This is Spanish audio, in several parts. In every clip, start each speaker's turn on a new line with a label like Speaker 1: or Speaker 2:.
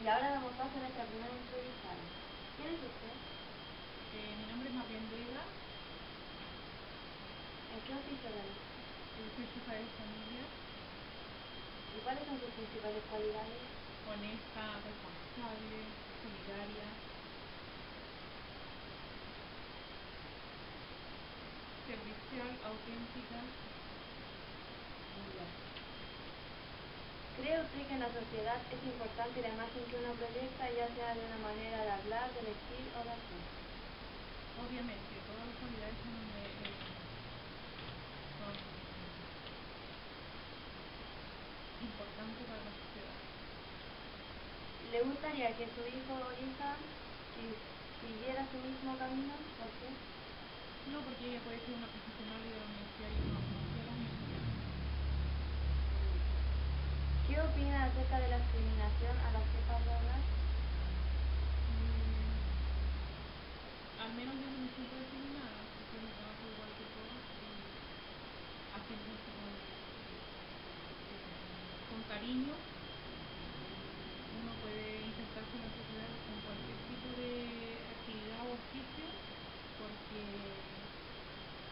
Speaker 1: ahora damos paso a nuestra primera entrevistada. ¿Quién es usted?
Speaker 2: Mi nombre es Marian Vega.
Speaker 1: ¿En qué oficio realiza?
Speaker 2: Soy jefa de familia.
Speaker 1: ¿Y cuáles son sus principales cualidades?
Speaker 2: Honesta, responsable, solidaria. Servicial, auténtica.
Speaker 1: ¿Cree usted que en la sociedad es importante la imagen que uno proyecta, ya sea de una manera de hablar, de vestir o de hacer?
Speaker 2: Obviamente, todas las cualidades son importantes para la sociedad.
Speaker 1: ¿Le gustaría que su hijo o hija siguiera su mismo camino? ¿Por qué?
Speaker 2: No, porque ella puede ser una profesional de la universidad y no de la universidad.
Speaker 1: ¿Qué opina acerca de la discriminación a las jefas de hogar?
Speaker 2: Al menos yo no me siento discriminada, porque me trabajo igual que todos y haciendo esto con cariño. Uno puede insertarse en la sociedad con cualquier tipo de actividad o oficio, porque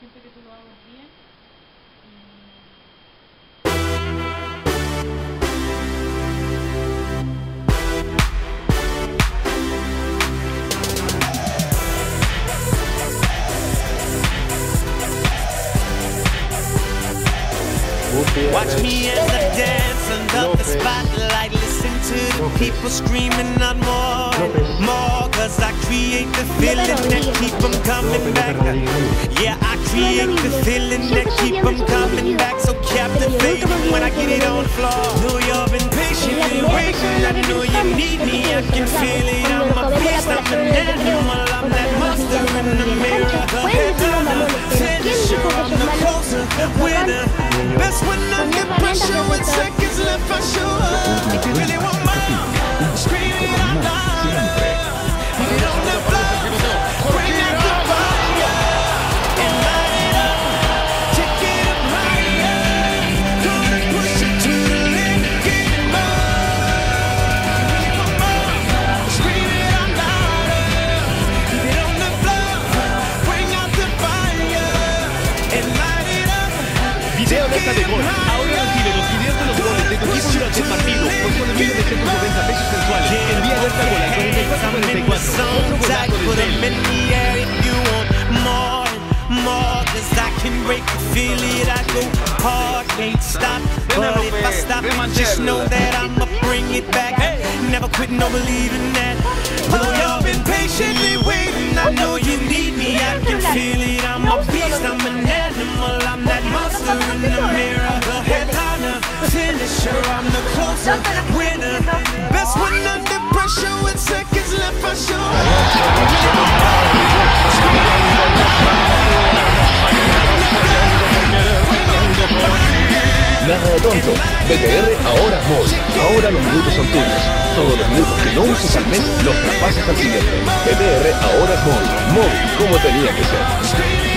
Speaker 2: siempre que tú lo hagas bien
Speaker 3: Watch me as I dance under the spotlight. Listen to the people screaming out more and more. Cause I create the feeling that keep them coming back. Yeah, I create the feeling that keep them coming back. So captivating when I get it on the floor. Know you've been patiently waiting. I know you need me. I can feel it. I'm a beast. I'm an animal. I'm that monster in the mirror. The headliner, finisher. I'm the closer, winner. Best when under pressure with seconds left for sure. If you really want more, scream it out loud. Get on the floor, bring out the fire, and light it up, take it up higher. Gonna push it to the limit, get it more. If you really want more, scream it out louder. Get on the floor, bring out the fire, and light it up.
Speaker 4: Video alerta de gol. Ahora recibe los videos de los goles de tu equipo durante el partido por solo 1.990 pesos mensuales. Envía alerta gol al 4444. Otro golazo de
Speaker 3: Feel it, I go hard, can't stop. But if I stop, just know that I'ma bring it back. Never quit, no believing that. Though you've been patiently waiting, I know you need me. I can feel it, I'm a beast, I'm an animal. I'm that monster in the mirror. The headliner, finisher, I'm the closer, winner. Best when under pressure with seconds left for sure.
Speaker 4: Nada de tonto. BTR ahora móvil. Ahora los minutos son tuyos. Todos los minutos que no uses al mes los traspases al siguiente. BTR ahora es móvil. Móvil como tenía que ser.